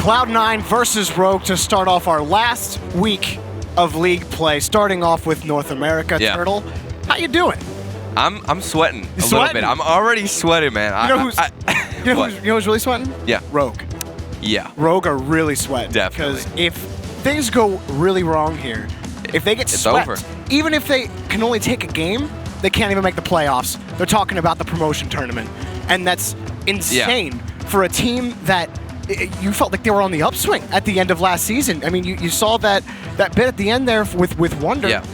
Cloud9 versus Rogue to start off our last week of league play, starting off with North America. Yeah. Turtle, how you doing? I'm sweating a sweating? little bit. I'm already sweating, man. You know who's really sweating? Yeah. Rogue. Yeah. Rogue are really sweating. Definitely. Because if things go really wrong here, if they get swept, over. even if they can only take a game, they can't even make the playoffs. They're talking about the promotion tournament. And that's insane for a team that you felt like they were on the upswing at the end of last season. I mean, you saw that bit at the end there with Wonder. Yeah.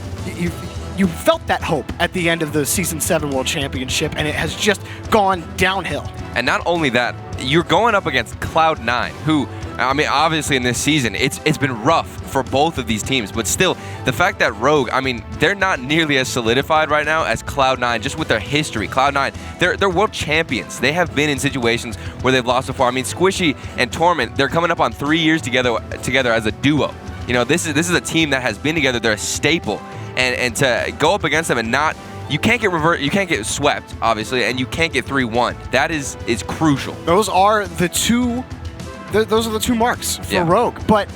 You felt that hope at the end of the Season 7 World Championship, and it has just gone downhill. And not only that, you're going up against Cloud9, who, I mean, obviously in this season, it's been rough for both of these teams. But still, the fact that Rogue, I mean, they're not nearly as solidified right now as Cloud9, just with their history. Cloud9, they're world champions. They have been in situations where they've lost before. I mean, Squishy and Torment, they're coming up on 3 years together as a duo. You know, this is a team that has been together. They're a staple. And to go up against them and not, you can't get swept, obviously, and you can't get 3-1. That is crucial. Those are the two marks for Rogue. But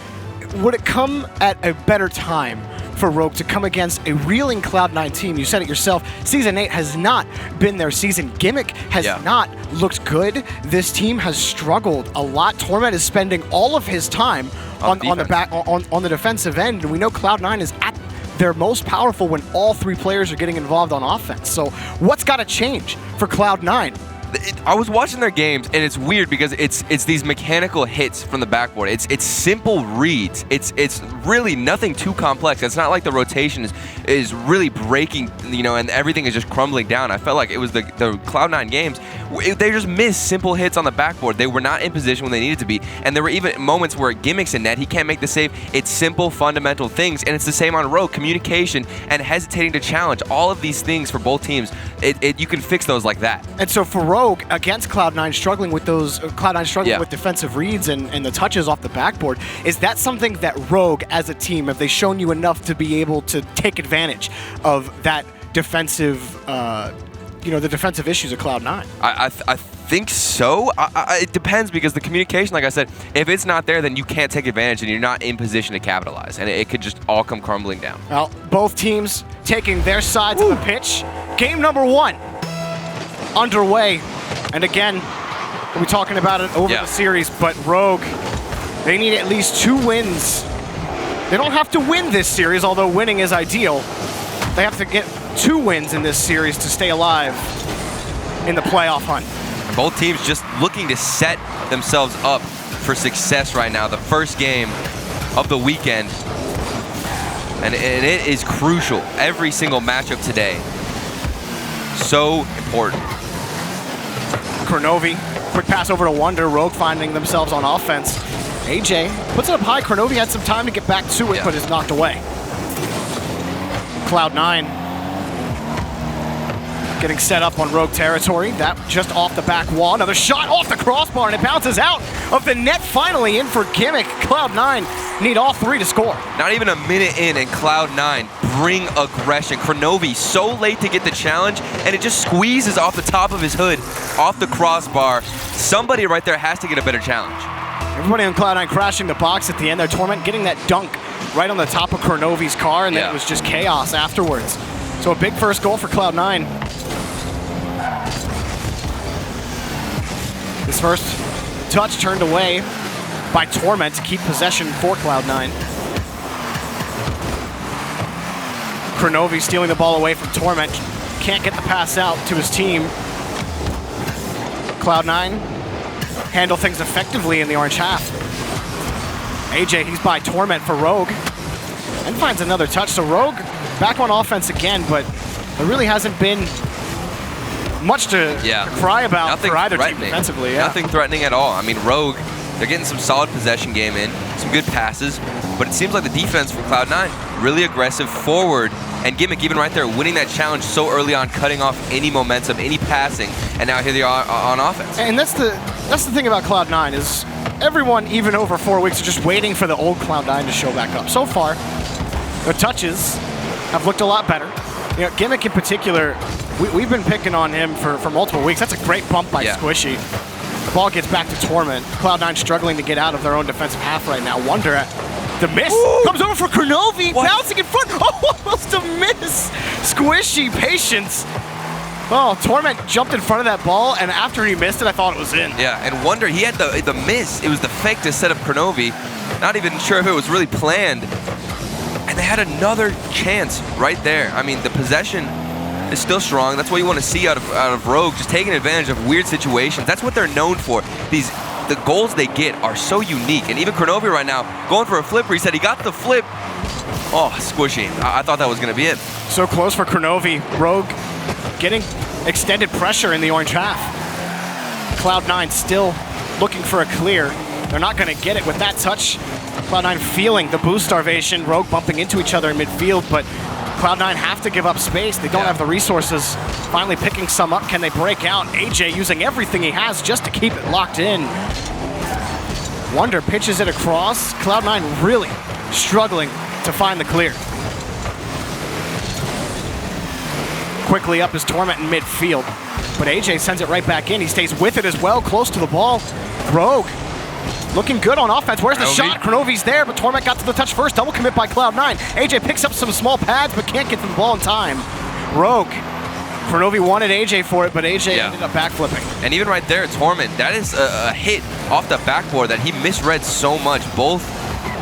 would it come at a better time for Rogue to come against a reeling Cloud9 team? You said it yourself. Season 8 has not been their season. Gimmick has not looked good. This team has struggled a lot. Torment is spending all of his time on the defensive end, and we know Cloud9 is at their most powerful when all three players are getting involved on offense. So what's got to change for Cloud9? I was watching their games, and it's weird because it's these mechanical hits from the backboard. It's simple reads. It's really nothing too complex. It's not like the rotation is really breaking, you know, and everything is just crumbling down. I felt like it was the Cloud9 games. They just missed simple hits on the backboard. They were not in position when they needed to be, and there were even moments where Gimmick's in net. He can't make the save. It's simple, fundamental things, and it's the same on Rogue. Communication and hesitating to challenge. All of these things for both teams, you can fix those like that. And so for Rogue, against Cloud9 struggling with those, with defensive reads and the touches off the backboard, is that something that Rogue as a team, have they shown you enough to be able to take advantage of that defensive, the defensive issues of Cloud9? I think so. It depends, because the communication, like I said, if it's not there, then you can't take advantage and you're not in position to capitalize, and it could just all come crumbling down. Well, both teams taking their sides of the pitch. Game number 1 underway. And again, we'll be talking about it over the series, but Rogue, they need at least 2 wins. They don't have to win this series, although winning is ideal. They have to get 2 wins in this series to stay alive in the playoff hunt. And both teams just looking to set themselves up for success right now. The first game of the weekend, and it is crucial. Every single matchup today, so important. Kronovi, quick pass over to Wonder. Rogue finding themselves on offense. AJ puts it up high. Kronovi had some time to get back to it, but is knocked away. Cloud9 getting set up on Rogue territory. That just off the back wall. Another shot off the crossbar, and it bounces out of the net. Finally in for Gimmick. Cloud9 need all 3 to score. Not even a minute in, and Cloud9 bring aggression. Kronovi so late to get the challenge, and it just squeezes off the top of his hood, off the crossbar. Somebody right there has to get a better challenge. Everybody on Cloud9 crashing the box at the end there. Torment getting that dunk right on the top of Kronovi's car, and then it was just chaos afterwards. So a big first goal for Cloud9. This first touch turned away by Torment to keep possession for Cloud9. Kronovi stealing the ball away from Torment. Can't get the pass out to his team. Cloud9 handle things effectively in the orange half. AJ, he's by Torment for Rogue. And finds another touch. So Rogue back on offense again, but there really hasn't been much to cry about for either team defensively. Nothing threatening at all. I mean, Rogue, they're getting some solid possession game in, some good passes, but it seems like the defense for Cloud9, really aggressive, forward, and Gimmick even right there, winning that challenge so early on, cutting off any momentum, any passing, and now here they are on offense. And that's the thing about Cloud9 is everyone, even over 4 weeks, are just waiting for the old Cloud9 to show back up. So far, the touches have looked a lot better. You know, Gimmick in particular, we've been picking on him for multiple weeks. That's a great bump by Squishy. The ball gets back to Torment. Cloud9 struggling to get out of their own defensive half right now. Wonder at the miss. Ooh. Comes over for Kronovi, bouncing in front. Oh, almost a miss. Squishy patience. Oh, Torment jumped in front of that ball, and after he missed it, I thought it was in. Yeah, and Wonder, he had the miss. It was the fake to set up Kronovi. Not even sure if it was really planned. And they had another chance right there. I mean, the possession is still strong. That's what you want to see out of Rogue, just taking advantage of weird situations. That's what they're known for. The goals they get are so unique. And even Kronovi right now, going for a flipper, he said he got the flip. Oh, squishy. I thought that was going to be it. So close for Kronovi. Rogue getting extended pressure in the orange half. Cloud9 still looking for a clear. They're not going to get it with that touch. Cloud9 feeling the boost starvation. Rogue bumping into each other in midfield, but Cloud9 have to give up space. They don't have the resources. Finally picking some up. Can they break out? AJ using everything he has just to keep it locked in. Wonder pitches it across. Cloud9 really struggling to find the clear. Quickly up is Torment in midfield, but AJ sends it right back in. He stays with it as well, close to the ball. Rogue looking good on offense. Where's the shot? Kronovi's there, but Torment got to the touch first. Double commit by Cloud9. AJ picks up some small pads, but can't get to the ball in time. Rogue. Kronovi wanted AJ for it, but AJ ended up backflipping. And even right there, Torment, that is a hit off the backboard that he misread so much. Both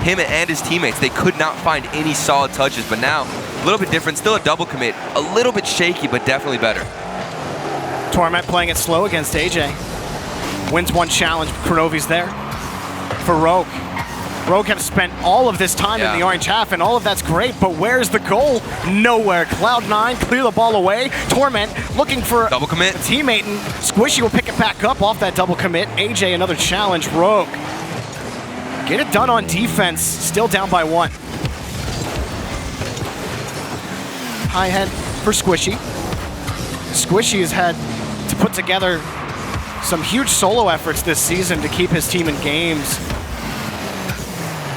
him and his teammates, they could not find any solid touches, but now a little bit different. Still a double commit. A little bit shaky, but definitely better. Torment playing it slow against AJ. Wins one challenge. Kronovi's there. For Rogue. Rogue have spent all of this time in the orange half, and all of that's great, but where's the goal? Nowhere. Cloud9 clear the ball away. Torment looking for double commit. A teammate, and Squishy will pick it back up off that double commit. AJ another challenge. Rogue get it done on defense. Still down by 1. High head for Squishy. Squishy has had to put together some huge solo efforts this season to keep his team in games.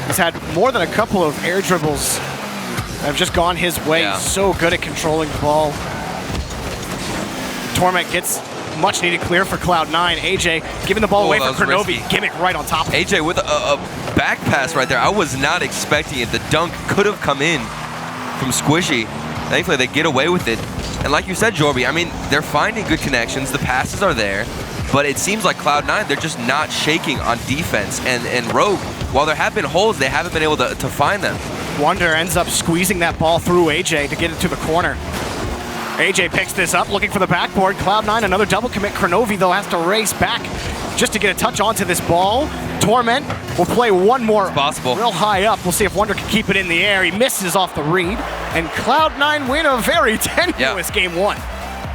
He's had more than a couple of air dribbles that have just gone his way. He's so good at controlling the ball. Torment gets much needed clear for Cloud9. AJ giving the ball away for Kronovi. Gimmick right on top of it. AJ with a back pass right there. I was not expecting it. The dunk could have come in from Squishy. Thankfully, they get away with it. And like you said, Jorby, I mean, they're finding good connections. The passes are there. But it seems like Cloud9, they're just not shaking on defense. And Rogue, while there have been holes, they haven't been able to find them. Wonder ends up squeezing that ball through AJ to get it to the corner. AJ picks this up, looking for the backboard. Cloud9, another double commit. Kronovi, though, has to race back just to get a touch onto this ball. Torment will play one more real high up. We'll see if Wonder can keep it in the air. He misses off the read. And Cloud9 win a very tenuous game 1.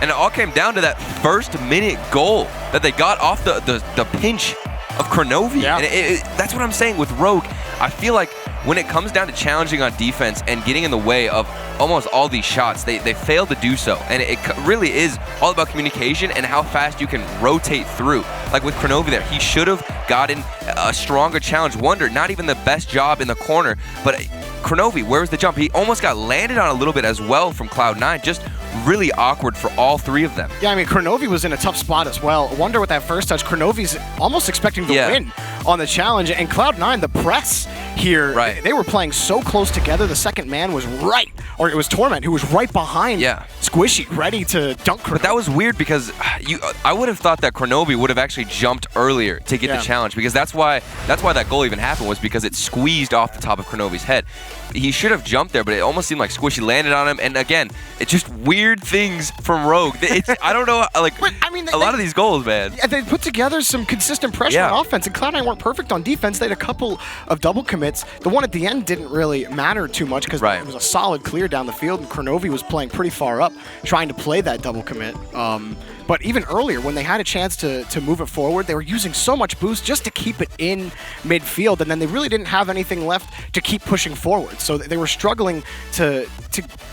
And it all came down to that first-minute goal that they got off the pinch of Kronovi. And that's what I'm saying with Rogue. I feel like when it comes down to challenging on defense and getting in the way of almost all these shots, they fail to do so. And it really is all about communication and how fast you can rotate through. Like with Kronovi there, he should have gotten a stronger challenge. Wonder, not even the best job in the corner, but Kronovi, where was the jump? He almost got landed on a little bit as well from Cloud9. Just really awkward for all three of them. Yeah, I mean, Kronovi was in a tough spot as well. I wonder with that first touch, Kronovi's almost expecting to win on the challenge. And Cloud9, the press here, they were playing so close together. The second man was or it was Torment, who was right behind Squishy, ready to dunk Kronovi. But that was weird because I would have thought that Kronovi would have actually jumped earlier to get the challenge, because that's why that goal even happened, was because it squeezed off the top of Kronovi's head. He should have jumped there, but it almost seemed like Squishy landed on him. And again, it's just weird things from Rogue. I don't know, like, but, I mean, a lot of these goals, man. Yeah, they put together some consistent pressure on offense, and Cloud9 weren't perfect on defense. They had a couple of double commits. The one at the end didn't really matter too much because it was a solid clear down the field, and Kronovi was playing pretty far up, trying to play that double commit. But even earlier, when they had a chance to move it forward, they were using so much boost just to keep it in midfield, and then they really didn't have anything left to keep pushing forward. So they were struggling to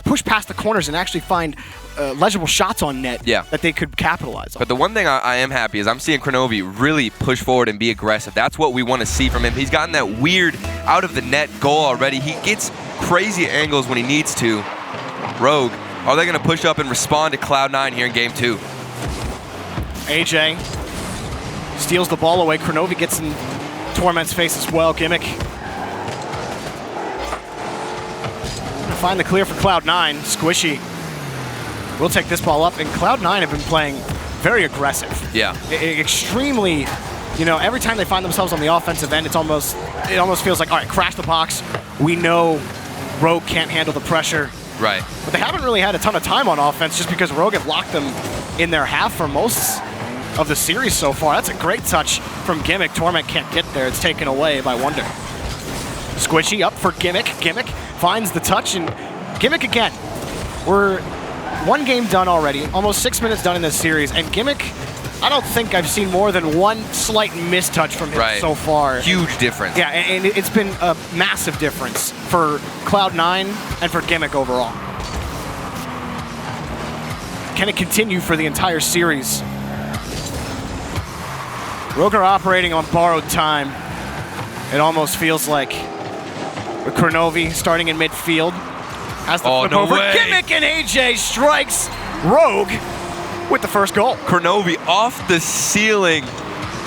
push past the corners and actually find legible shots on net that they could capitalize on. But the one thing I am happy is I'm seeing Kronovi really push forward and be aggressive. That's what we want to see from him. He's gotten that weird out-of-the-net goal already. He gets crazy angles when he needs to. Rogue, are they going to push up and respond to Cloud9 here in Game 2? AJ Steals the ball away. Kronovi gets in Torment's face as well. Gimmick. Find the clear for Cloud9. Squishy will take this ball up, and Cloud9 have been playing very aggressive. Yeah. Extremely, every time they find themselves on the offensive end, it almost feels like, all right, crash the box. We know Rogue can't handle the pressure. Right. But they haven't really had a ton of time on offense just because Rogue have locked them in their half for most of the series so far. That's a great touch from Gimmick. Torment can't get there. It's taken away by Wonder. Squishy up for Gimmick. Gimmick finds the touch, and Gimmick again. We're one game done already, almost 6 minutes done in this series, and Gimmick, I don't think I've seen more than one slight mistouch from him so far. Huge difference. Yeah, and it's been a massive difference for Cloud9 and for Gimmick overall. Can it continue for the entire series? Rogue are operating on borrowed time. It almost feels like with Kronovi starting in midfield. Has the flip over. Gimmick, and AJ strikes Rogue with the first goal. Kronovi off the ceiling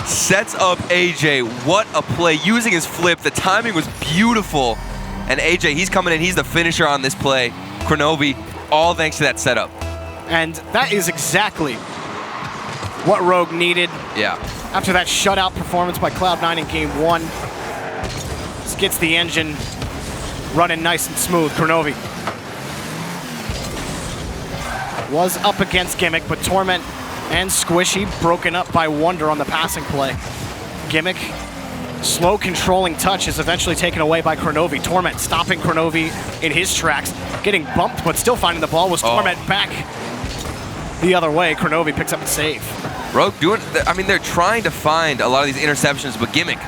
sets up AJ. What a play. Using his flip. The timing was beautiful. And AJ, he's coming in. He's the finisher on this play. Kronovi, all thanks to that setup. And that is exactly what Rogue needed. Yeah. After that shutout performance by Cloud9 in Game 1. This gets the engine running nice and smooth. Kronovi was up against Gimmick, but Torment and Squishy broken up by Wonder on the passing play. Gimmick, slow controlling touch is eventually taken away by Kronovi. Torment stopping Kronovi in his tracks, getting bumped, but still finding the ball. Was Torment back the other way? Kronovi picks up the save. Rogue they're trying to find a lot of these interceptions, but Gimmick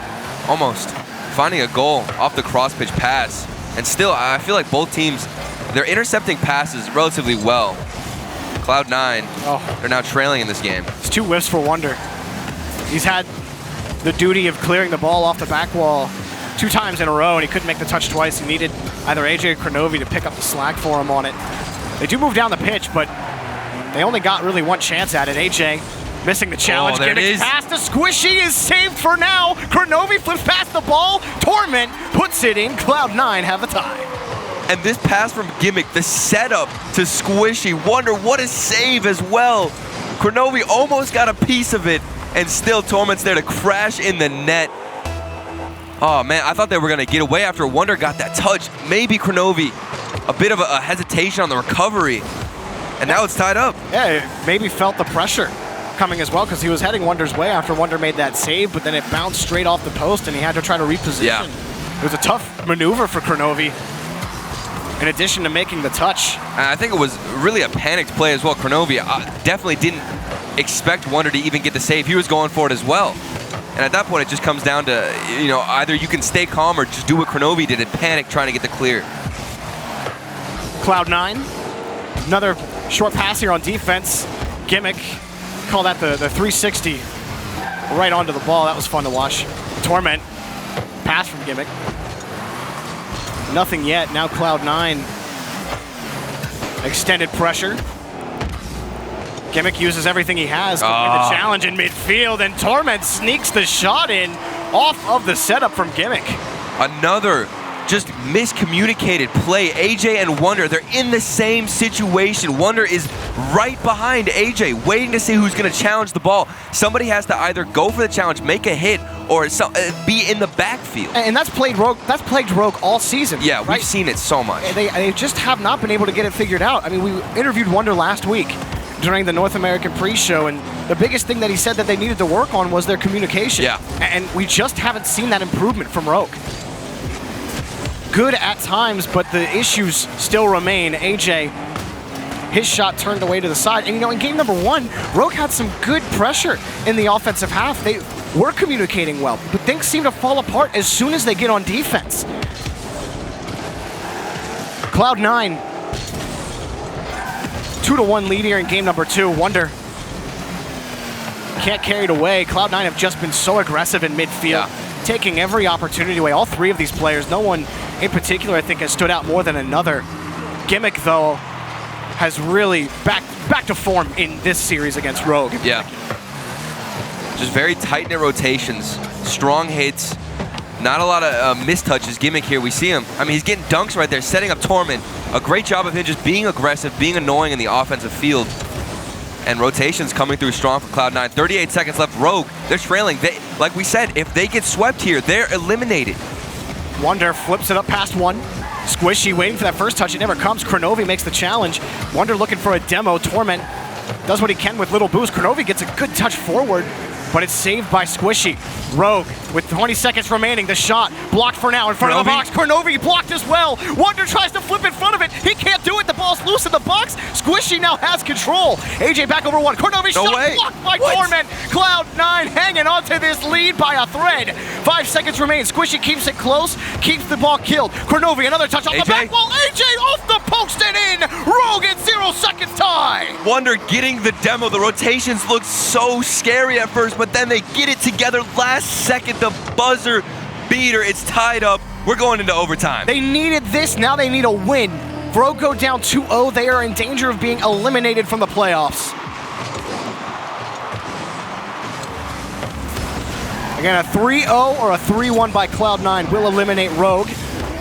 almost finding a goal off the cross-pitch pass. And still, I feel like both teams, they're intercepting passes relatively well. Cloud9, they're now trailing in this game. It's 2 whiffs for Wonder. He's had the duty of clearing the ball off the back wall 2 times in a row, and he couldn't make the touch twice. He needed either AJ or Kronovi to pick up the slack for him on it. They do move down the pitch, but they only got really one chance at it. AJ missing the challenge. Gimmick's pass to Squishy is saved for now. Kronovi flips past the ball. Torment puts it in. Cloud9 have a tie. And this pass from Gimmick, the setup to Squishy. Wonder what a save as well. Kronovi almost got a piece of it, and still Torment's there to crash in the net. Oh man, I thought they were gonna get away after Wonder got that touch. Maybe Kronovi, a bit of a hesitation on the recovery. And now it's tied up. Yeah, maybe felt the pressure coming as well, because he was heading Wonder's way after Wonder made that save, but then it bounced straight off the post and he had to try to reposition. Yeah. It was a tough maneuver for Kronovi, in addition to making the touch. And I think it was really a panicked play as well. Kronovi definitely didn't expect Wonder to even get the save. He was going for it as well. And at that point, it just comes down to, either you can stay calm or just do what Kronovi did and panic trying to get the clear. Cloud9, another short pass here on defense. Gimmick, call that the 360 right onto the ball. That was fun to watch. Torment, pass from Gimmick. Nothing yet. Now Cloud9, extended pressure. Gimmick uses everything he has to win the challenge in midfield, and Torment sneaks the shot in off of the setup from Gimmick. Another just miscommunicated play. AJ and Wonder, they're in the same situation. Wonder is right behind AJ, waiting to see who's going to challenge the ball. Somebody has to either go for the challenge, make a hit, or be in the backfield. And that's plagued Rogue all season. Yeah, right? We've seen it so much. They just have not been able to get it figured out. I mean, we interviewed Wonder last week during the North American pre-show, and the biggest thing that he said that they needed to work on was their communication. Yeah. And we just haven't seen that improvement from Rogue. Good at times, but the issues still remain. AJ, his shot turned away to the side. And in game number 1, Rogue had some good pressure in the offensive half. They were communicating well, but things seem to fall apart as soon as they get on defense. Cloud9, 2-1 lead here in game number 2. Wonder can't carry it away. Cloud9 have just been so aggressive in midfield, taking every opportunity away. All 3 of these players, no one in particular, I think, has stood out more than another. Gimmick, though, has really back to form in this series against Rogue. Yeah. Just very tight-knit rotations, strong hits, not a lot of mistouches. Gimmick here, we see him. I mean, he's getting dunks right there, setting up Torment. A great job of him just being aggressive, being annoying in the offensive field. And rotations coming through strong for Cloud9. 38 seconds left. Rogue, they're trailing. Like we said, if they get swept here, they're eliminated. Wonder flips it up past one. Squishy waiting for that first touch. It never comes. Kronovi makes the challenge. Wonder looking for a demo. Torment does what he can with little boost. Kronovi gets a good touch forward, but it's saved by Squishy. Rogue with 20 seconds remaining. The shot blocked for now in front of the box. Kronovi blocked as well. Wonder tries to flip in front of it. He can't do it. The ball's loose in the box. Squishy now has control. AJ back over one. Kronovi shot blocked by Torment. Cloud9 hanging onto this lead by a thread. 5 seconds remain. Squishy keeps it close, keeps the ball killed. Kronovi another touch off the back wall. AJ off the post and in. Rogue in 0 seconds tie. Wonder getting the demo. The rotations look so scary at first, but then they get it together last second. The buzzer beater. It's tied up. We're going into overtime. They needed this. Now they need a win. Rogue go down 2-0. They are in danger of being eliminated from the playoffs. Again, a 3-0 or a 3-1 by Cloud9 will eliminate Rogue.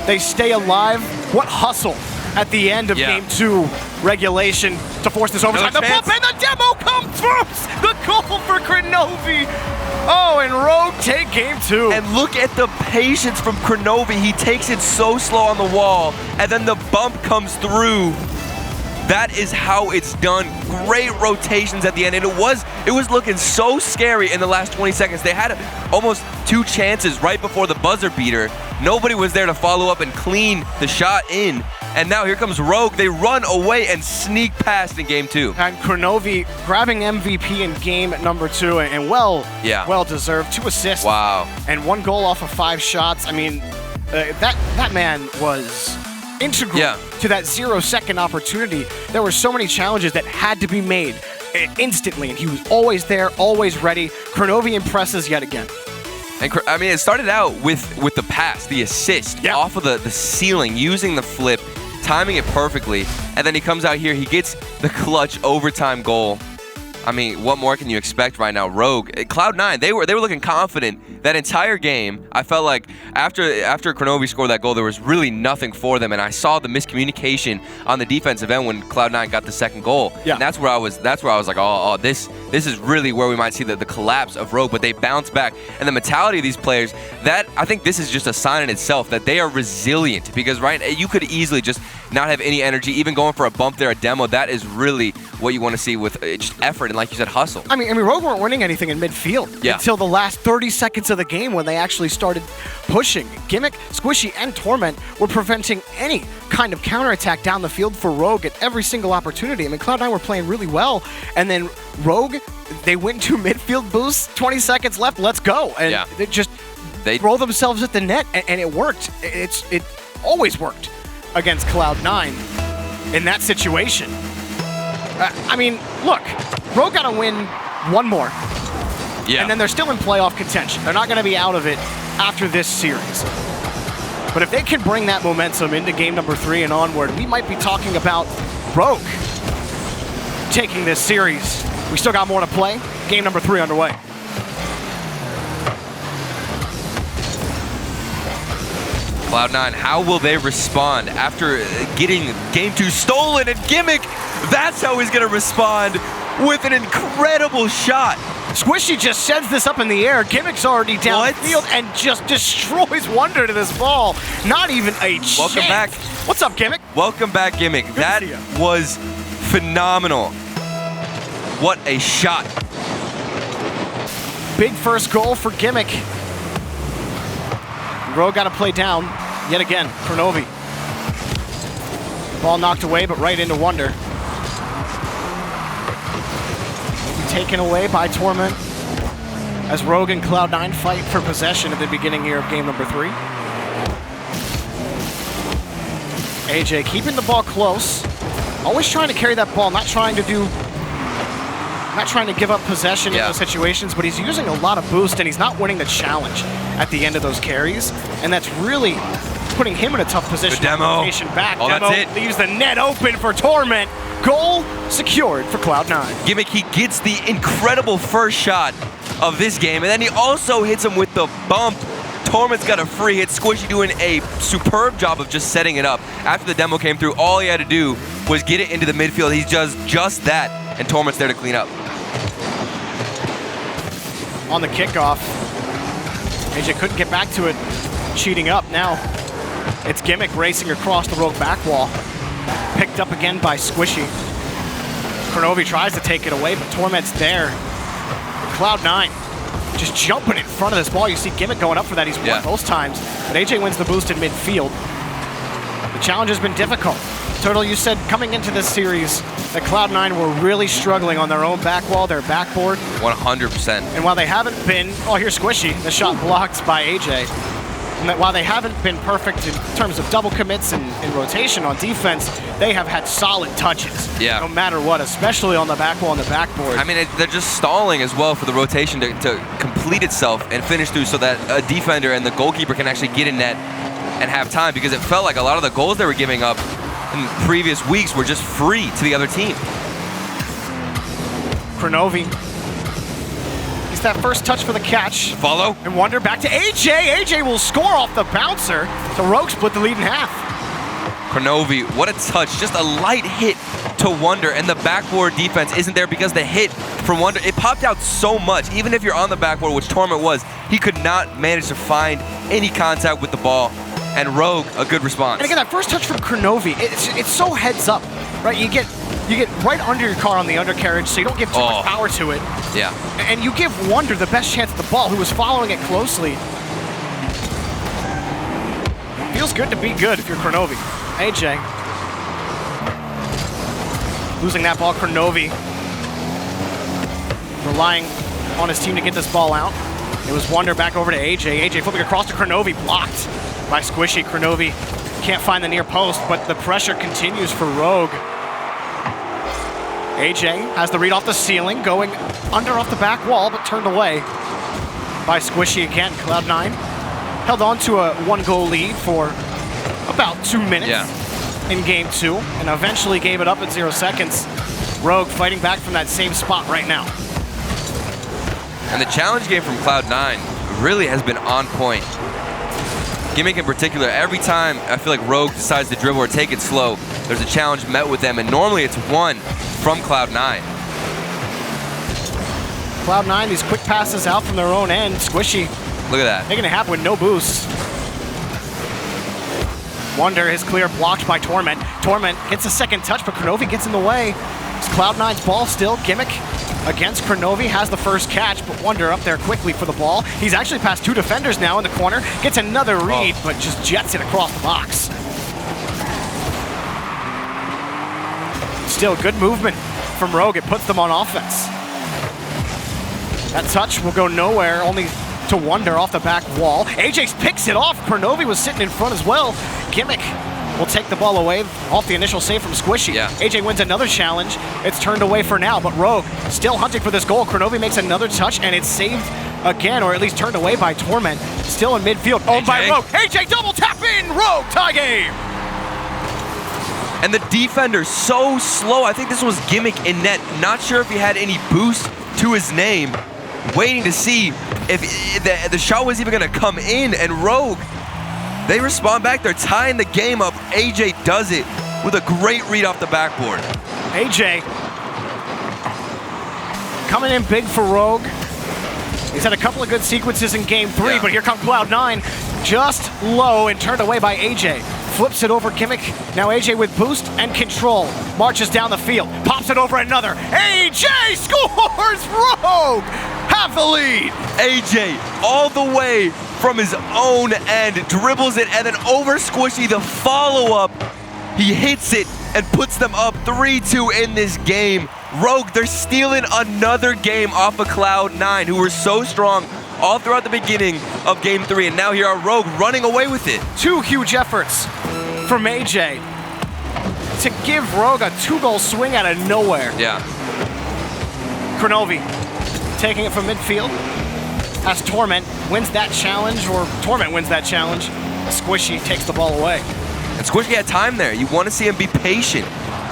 They stay alive. What hustle at the end of Game 2 regulation to force this overtime. The bump and the demo comes through. The goal for Kronovi. Oh, and Rogue take Game 2. And look at the patience from Kronovi. He takes it so slow on the wall, and then the bump comes through. That is how it's done. Great rotations at the end, and it was looking so scary in the last 20 seconds. They had almost 2 chances right before the buzzer beater. Nobody was there to follow up and clean the shot in. And now here comes Rogue. They run away and sneak past in Game 2. And Kronovi grabbing MVP in Game number 2, and well deserved. 2 assists. Wow. And 1 goal off of 5 shots. I mean, that man was integral to that 0-second opportunity. There were so many challenges that had to be made instantly, and he was always there, always ready. Kronovi impresses yet again. And I mean, it started out with the pass, the assist off of the ceiling, using the flip, timing it perfectly, and then he comes out here, he gets the clutch overtime goal. I mean, what more can you expect right now? Rogue, Cloud9, they were looking confident that entire game. I felt like after Kronovi scored that goal, there was really nothing for them, and I saw the miscommunication on the defensive end when Cloud9 got the second goal. Yeah. And that's where I was like, oh, this is really where we might see the collapse of Rogue, but they bounce back. And the mentality of these players, that I think this is just a sign in itself that they are resilient, because you could easily just not have any energy, even going for a bump there, a demo. That is really what you want to see with just effort and, like you said, hustle. I mean, Rogue weren't winning anything in midfield until the last 30 seconds of the game when they actually started pushing. Gimmick, Squishy, and Torment were preventing any kind of counterattack down the field for Rogue at every single opportunity. I mean, Cloud9 were playing really well, and then Rogue, they went to midfield boost, 20 seconds left, let's go. And they throw themselves at the net, and it worked. It always worked against Cloud9 in that situation. I mean, look, Rogue got to win 1 more. And then they're still in playoff contention. They're not going to be out of it after this series. But if they can bring that momentum into Game number 3 and onward, we might be talking about Rogue taking this series. We still got more to play. Game number 3 underway. Cloud9, how will they respond after getting Game 2 stolen? And Gimmick, that's how he's going to respond with an incredible shot. Squishy just sends this up in the air. Gimmick's already downfield and just destroys Wonder to this ball. Not even a chance. Welcome back. What's up, Gimmick? Welcome back, Gimmick. That was phenomenal. What a shot. Big first goal for Gimmick. Rogue got to play down yet again. Kronovi. Ball knocked away, but right into Wonder. Taken away by Torment as Rogue and Cloud9 fight for possession at the beginning here of Game number 3. AJ keeping the ball close, always trying to carry that ball, not trying to give up possession in those situations, but he's using a lot of boost and he's not winning the challenge at the end of those carries, and that's really putting him in a tough position. The demo. Back. Oh, Demo that's it. Leaves the net open for Torment. Goal secured for Cloud9. Gimmick, he gets the incredible first shot of this game. And then he also hits him with the bump. Torment's got a free hit. Squishy doing a superb job of just setting it up. After the demo came through, all he had to do was get it into the midfield. He does just that, and Torment's there to clean up. On the kickoff, AJ couldn't get back to it, cheating up. Now it's Gimmick racing across the Rogue back wall. Picked up again by Squishy. Kronovi tries to take it away, but Torment's there. Cloud9 just jumping in front of this ball. You see Gimmick going up for that. He's won both times, but AJ wins the boost in midfield. The challenge has been difficult. Turtle, you said coming into this series that Cloud9 were really struggling on their own back wall, their backboard. 100%. And while they haven't been, oh, here's Squishy, the shot blocked by AJ. And that while they haven't been perfect in terms of double commits and rotation on defense, they have had solid touches. Yeah. No matter what, especially on the back wall and the backboard. I mean, they're just stalling as well for the rotation to complete itself and finish through so that a defender and the goalkeeper can actually get in net and have time, because it felt like a lot of the goals they were giving up in previous weeks were just free to the other team. Kronovi. He's that first touch for the catch. Follow. And Wonder back to AJ. AJ will score off the bouncer. So Rogue split the lead in half. Kronovi, what a touch. Just a light hit to Wonder, and the backboard defense isn't there because the hit from Wonder, it popped out so much. Even if you're on the backboard, which Torment was, he could not manage to find any contact with the ball. And Rogue, a good response. And again, that first touch from Kronovi, it's so heads up, right? You get right under your car on the undercarriage, so you don't give too much power to it. Yeah. And you give Wonder the best chance at the ball, who was following it closely. Feels good to be good if you're Kronovi. AJ. Losing that ball, Kronovi. Relying on his team to get this ball out. It was Wonder back over to AJ. AJ flipping across to Kronovi, blocked by Squishy. Kronovi can't find the near post, but the pressure continues for Rogue. AJ has the read off the ceiling, going under off the back wall, but turned away by Squishy again. Cloud9 held on to a 1-goal lead for about 2 minutes in game 2, and eventually gave it up at 0 seconds. Rogue fighting back from that same spot right now. And the challenge game from Cloud9 really has been on point. Gimmick in particular, every time I feel like Rogue decides to dribble or take it slow, there's a challenge met with them, and normally it's one from Cloud9. Cloud9, these quick passes out from their own end. Squishy. Look at that. Making it happen with no boost. Wonder is clear, blocked by Torment. Torment gets a second touch, but Kronovi gets in the way. It's Cloud9's ball still. Gimmick against Kronovi has the first catch, but Wonder up there quickly for the ball. He's actually past 2 defenders now in the corner. Gets another read, but just jets it across the box. Still good movement from Rogue. It puts them on offense. That touch will go nowhere, only to Wonder off the back wall. AJ picks it off. Kronovi was sitting in front as well. Gimmick will take the ball away off the initial save from Squishy. AJ wins another challenge. It's turned away for now, but Rogue still hunting for this goal. Kronovi makes another touch, and it's saved again, or at least turned away by Torment. Still in midfield, owned by Rogue. AJ double tap in, Rogue, tie game! And the defender so slow. I think this was Gimmick in net. Not sure if he had any boost to his name. Waiting to see if the shot was even going to come in, and Rogue, they respond back. They're tying the game up. AJ does it with a great read off the backboard. AJ coming in big for Rogue. He's had a couple of good sequences in game 3, but here comes Cloud9, just low and turned away by AJ. Flips it over Gimmick. Now AJ with boost and control. Marches down the field. Pops it over another. AJ scores! Rogue have the lead. AJ all the way from his own end. Dribbles it, and then over Squishy, the follow-up. He hits it and puts them up 3-2 in this game. Rogue, they're stealing another game off of Cloud9, who were so strong all throughout the beginning of game 3, and now here are Rogue running away with it. 2 huge efforts from AJ to give Rogue a 2-goal swing out of nowhere. Kronovi taking it from midfield as Torment wins that challenge, or Torment wins that challenge. Squishy takes the ball away. And Squishy had time there. You want to see him be patient.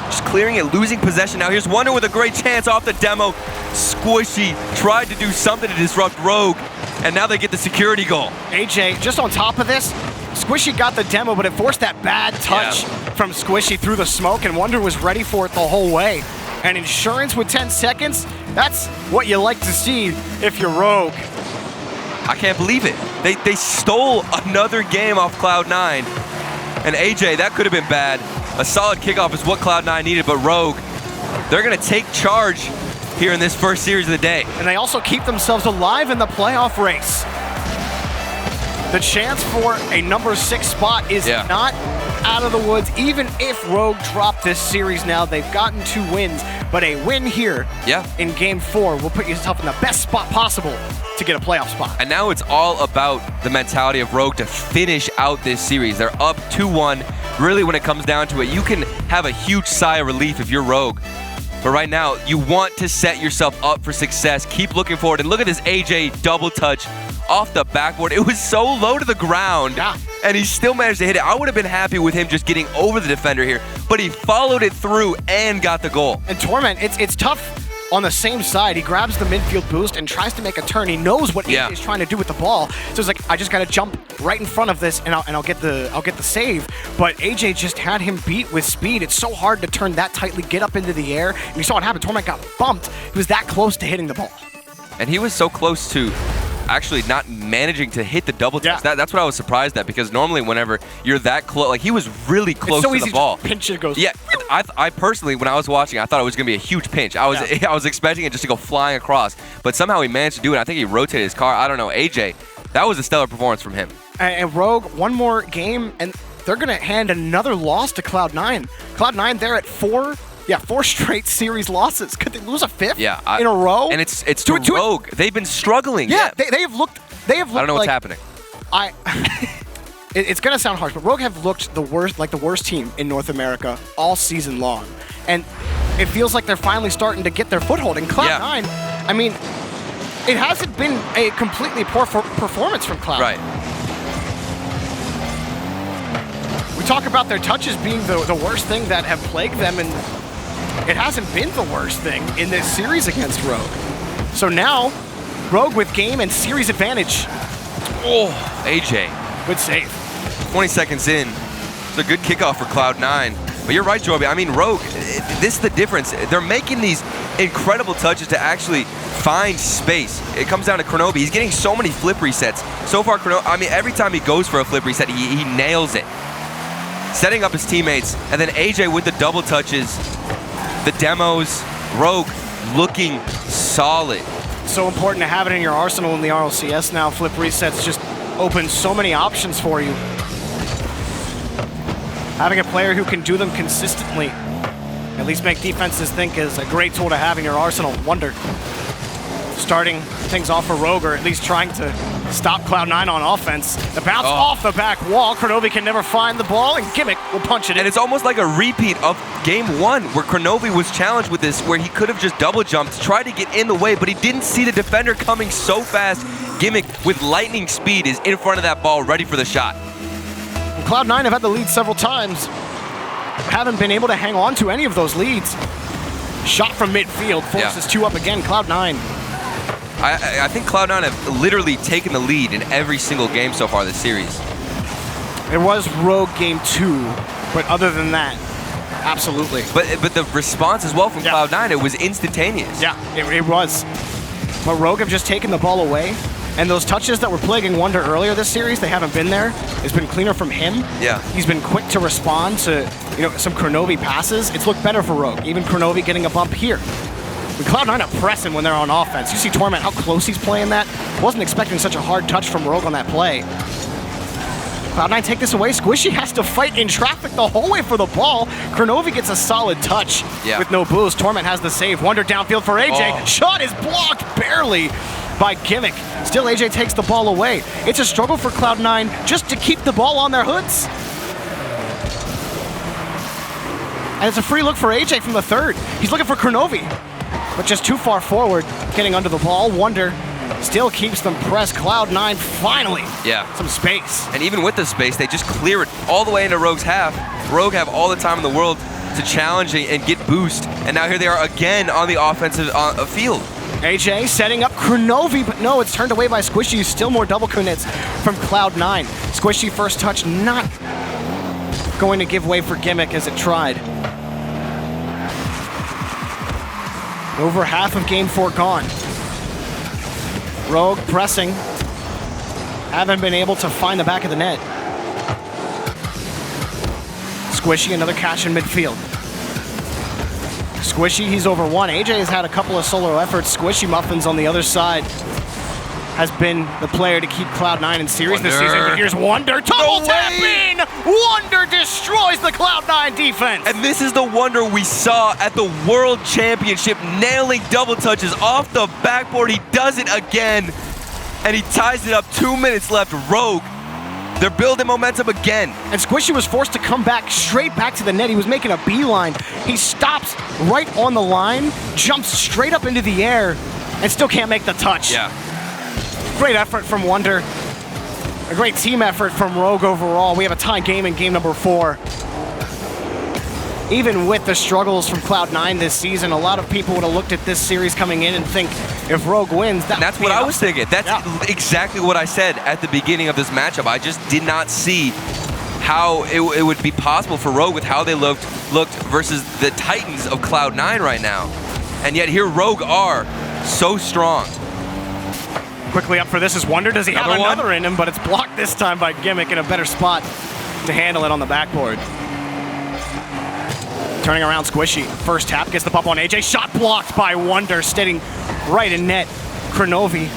Just clearing it, losing possession. Now here's Wonder with a great chance off the demo. Squishy tried to do something to disrupt Rogue, and now they get the security goal. AJ, just on top of this, Squishy got the demo, but it forced that bad touch from Squishy through the smoke, and Wonder was ready for it the whole way. And Insurance with 10 seconds, that's what you like to see if you're Rogue. I can't believe it. They stole another game off Cloud9. And AJ, that could have been bad. A solid kickoff is what Cloud9 needed, but Rogue, they're going to take charge here in this first series of the day. And they also keep themselves alive in the playoff race. The chance for a number 6 spot is not out of the woods, even if Rogue dropped this series now. They've gotten 2 wins, but a win here in Game 4 will put yourself in the best spot possible to get a playoff spot. And now it's all about the mentality of Rogue to finish out this series. They're up 2-1. Really, when it comes down to it, you can have a huge sigh of relief if you're Rogue. But right now, you want to set yourself up for success. Keep looking forward. And look at this AJ double touch off the backboard. It was so low to the ground, and he still managed to hit it. I would have been happy with him just getting over the defender here, but he followed it through and got the goal. And Torment, it's tough on the same side. He grabs the midfield boost and tries to make a turn. He knows what AJ is trying to do with the ball, so it's like, I just got to jump right in front of this, and I'll get the save. But AJ just had him beat with speed. It's so hard to turn that tightly, get up into the air, and you saw what happened. Torment got bumped. He was that close to hitting the ball. And he was so close to actually not managing to hit the double touch. That's what I was surprised at, because normally whenever you're that close, like he was really close to the ball. Pinch it goes. Yeah, I personally, when I was watching, I thought it was going to be a huge pinch. I was expecting it just to go flying across, but somehow he managed to do it. I think he rotated his car. I don't know. AJ, that was a stellar performance from him. And Rogue, one more game, and they're going to hand another loss to Cloud9. Cloud9, they're at 4 straight series losses. Could they lose a 5th in a row? And it's to Rogue. They've been struggling. Yeah, they have looked. I don't know what's happening. It's gonna sound harsh, but Rogue have looked the worst team in North America all season long, and it feels like they're finally starting to get their foothold. And Cloud9, I mean, it hasn't been a completely poor performance from Cloud9. Right. We talk about their touches being the worst thing that have plagued them, and it hasn't been the worst thing in this series against Rogue. So now, Rogue with game and series advantage. Oh, AJ. Good save. 20 seconds in. It's a good kickoff for Cloud9. But you're right, Joby. I mean, Rogue, this is the difference. They're making these incredible touches to actually find space. It comes down to Kronobi. He's getting so many flip resets. So far, Kronobi, I mean, every time he goes for a flip reset, he nails it. Setting up his teammates, and then AJ with the double touches, the demos, Rogue looking solid. So important to have it in your arsenal in the RLCS now. Flip resets just open so many options for you. Having a player who can do them consistently, at least make defenses think, is a great tool to have in your arsenal. Wonder starting things off for Rogue, or at least trying to stop Cloud9 on offense. The bounce off the back wall. Kronobi can never find the ball, and Gimmick will punch it in. And it's almost like a repeat of Game 1, where Kronobi was challenged with this, where he could have just double jumped, tried to get in the way, but he didn't see the defender coming so fast. Gimmick, with lightning speed, is in front of that ball, ready for the shot. And Cloud9 have had the lead several times. Haven't been able to hang on to any of those leads. Shot from midfield, forces 2 up again. Cloud9. I think Cloud9 have literally taken the lead in every single game so far this series. It was Rogue Game 2, but other than that, absolutely. But the response as well from Cloud9, it was instantaneous. Yeah, it was. But Rogue have just taken the ball away, and those touches that were plaguing Wonder earlier this series, they haven't been there. It's been cleaner from him. Yeah. He's been quick to respond to some Kronobi passes. It's looked better for Rogue. Even Kronobi getting a bump here. Cloud9 are pressing when they're on offense. You see Torment, how close he's playing that. Wasn't expecting such a hard touch from Rogue on that play. Cloud9 take this away. Squishy has to fight in traffic the whole way for the ball. Kronobi gets a solid touch with no boost. Torment has the save. Wonder downfield for AJ. Shot is blocked barely by Gimmick. Still, AJ takes the ball away. It's a struggle for Cloud9 just to keep the ball on their hoods. And it's a free look for AJ from the third. He's looking for Kronobi, but just too far forward, getting under the ball. Wonder still keeps them pressed. Cloud9 finally some space. And even with the space, they just clear it all the way into Rogue's half. Rogue have all the time in the world to challenge and get boost. And now here they are again on the offensive field. AJ setting up Kronovi, but no, it's turned away by Squishy. Still more double commits from Cloud9. Squishy first touch not going to give way for Gimmick as it tried. Over half of game 4 gone. Rogue pressing. Haven't been able to find the back of the net. Squishy, another catch in midfield. Squishy, he's over one. AJ has had a couple of solo efforts. Squishy Muffins on the other side has been the player to keep Cloud9 in series this season. But here's Wonder, double tap in! Wonder destroys the Cloud9 defense! And this is the Wonder we saw at the World Championship, nailing double touches off the backboard. He does it again, and he ties it up. 2 minutes left. Rogue, they're building momentum again. And Squishy was forced to come back straight back to the net. He was making a beeline. He stops right on the line, jumps straight up into the air, and still can't make the touch. Yeah. Great effort from Wonder. A great team effort from Rogue overall. We have a tie game in game number 4. Even with the struggles from Cloud9 this season, a lot of people would have looked at this series coming in and think if Rogue wins, that's what I was thinking. That's exactly what I said at the beginning of this matchup. I just did not see how it would be possible for Rogue with how they looked versus the Titans of Cloud9 right now. And yet here Rogue are so strong. Quickly up for this is Wonder. Does he have another in him? But it's blocked this time by Gimmick in a better spot to handle it on the backboard. Turning around Squishy. First tap, gets the pop on AJ. Shot blocked by Wonder, staying right in net. Kronovi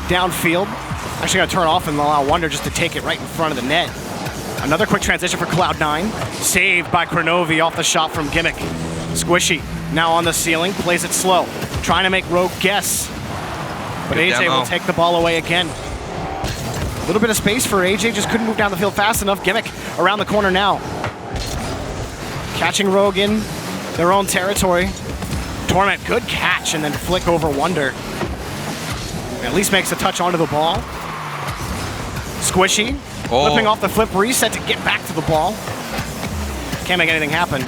downfield. Actually gonna turn off and allow Wonder just to take it right in front of the net. Another quick transition for Cloud9. Saved by Kronovi off the shot from Gimmick. Squishy now on the ceiling, plays it slow. Trying to make Rogue guess. But Good AJ demo. will take the ball away again. A little bit of space for AJ, just couldn't move down the field fast enough. Gimmick around the corner now. Catching Rogue in their own territory. Torment, good catch, and then flick over Wonder. At least makes a touch onto the ball. Squishy, flipping off the flip reset to get back to the ball. Can't make anything happen.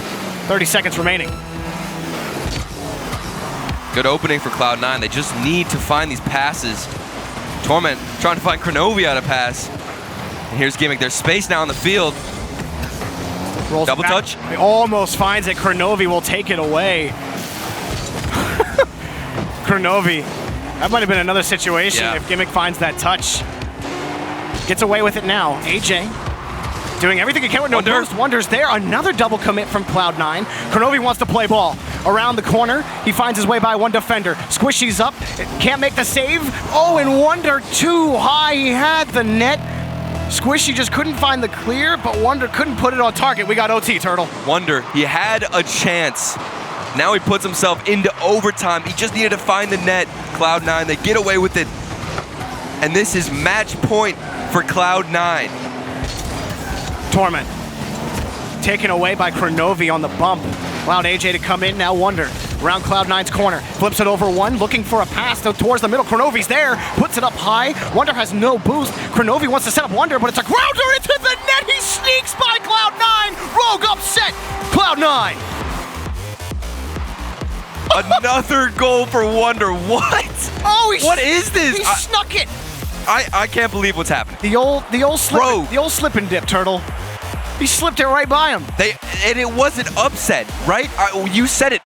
30 seconds remaining. Good opening for Cloud9. They just need to find these passes. Torment trying to find Kronovi on a pass. And here's Gimmick. There's space now on the field. Rolls double back. touch. He almost finds it. Kronovi will take it away. Kronovi. That might have been another situation if Gimmick finds that touch. Gets away with it now. AJ doing everything he can with no burst. Wonder's there. Another double commit from Cloud9. Kronovi wants to play ball. Around the corner, he finds his way by one defender. Squishy's up, can't make the save. Oh, and Wonder too high. He had the net. Squishy just couldn't find the clear, but Wonder couldn't put it on target. We got OT, Turtle. Wonder, he had a chance. Now he puts himself into overtime. He just needed to find the net. Cloud9, they get away with it. And this is match point for Cloud9. Torment. Taken away by Kronovi on the bump. Allowed AJ to come in, now Wonder. Around Cloud9's corner. Flips it over one, looking for a pass towards the middle. Kronovi's there, puts it up high. Wonder has no boost. Kronovi wants to set up Wonder, but it's a grounder into the net. He sneaks by Cloud9. Rogue upset Cloud9. Another goal for Wonder. What? Oh, what is this? He snuck it. I can't believe what's happening. The old slip and dip, Turtle. He slipped it right by him. And it wasn't upset, right? You said it.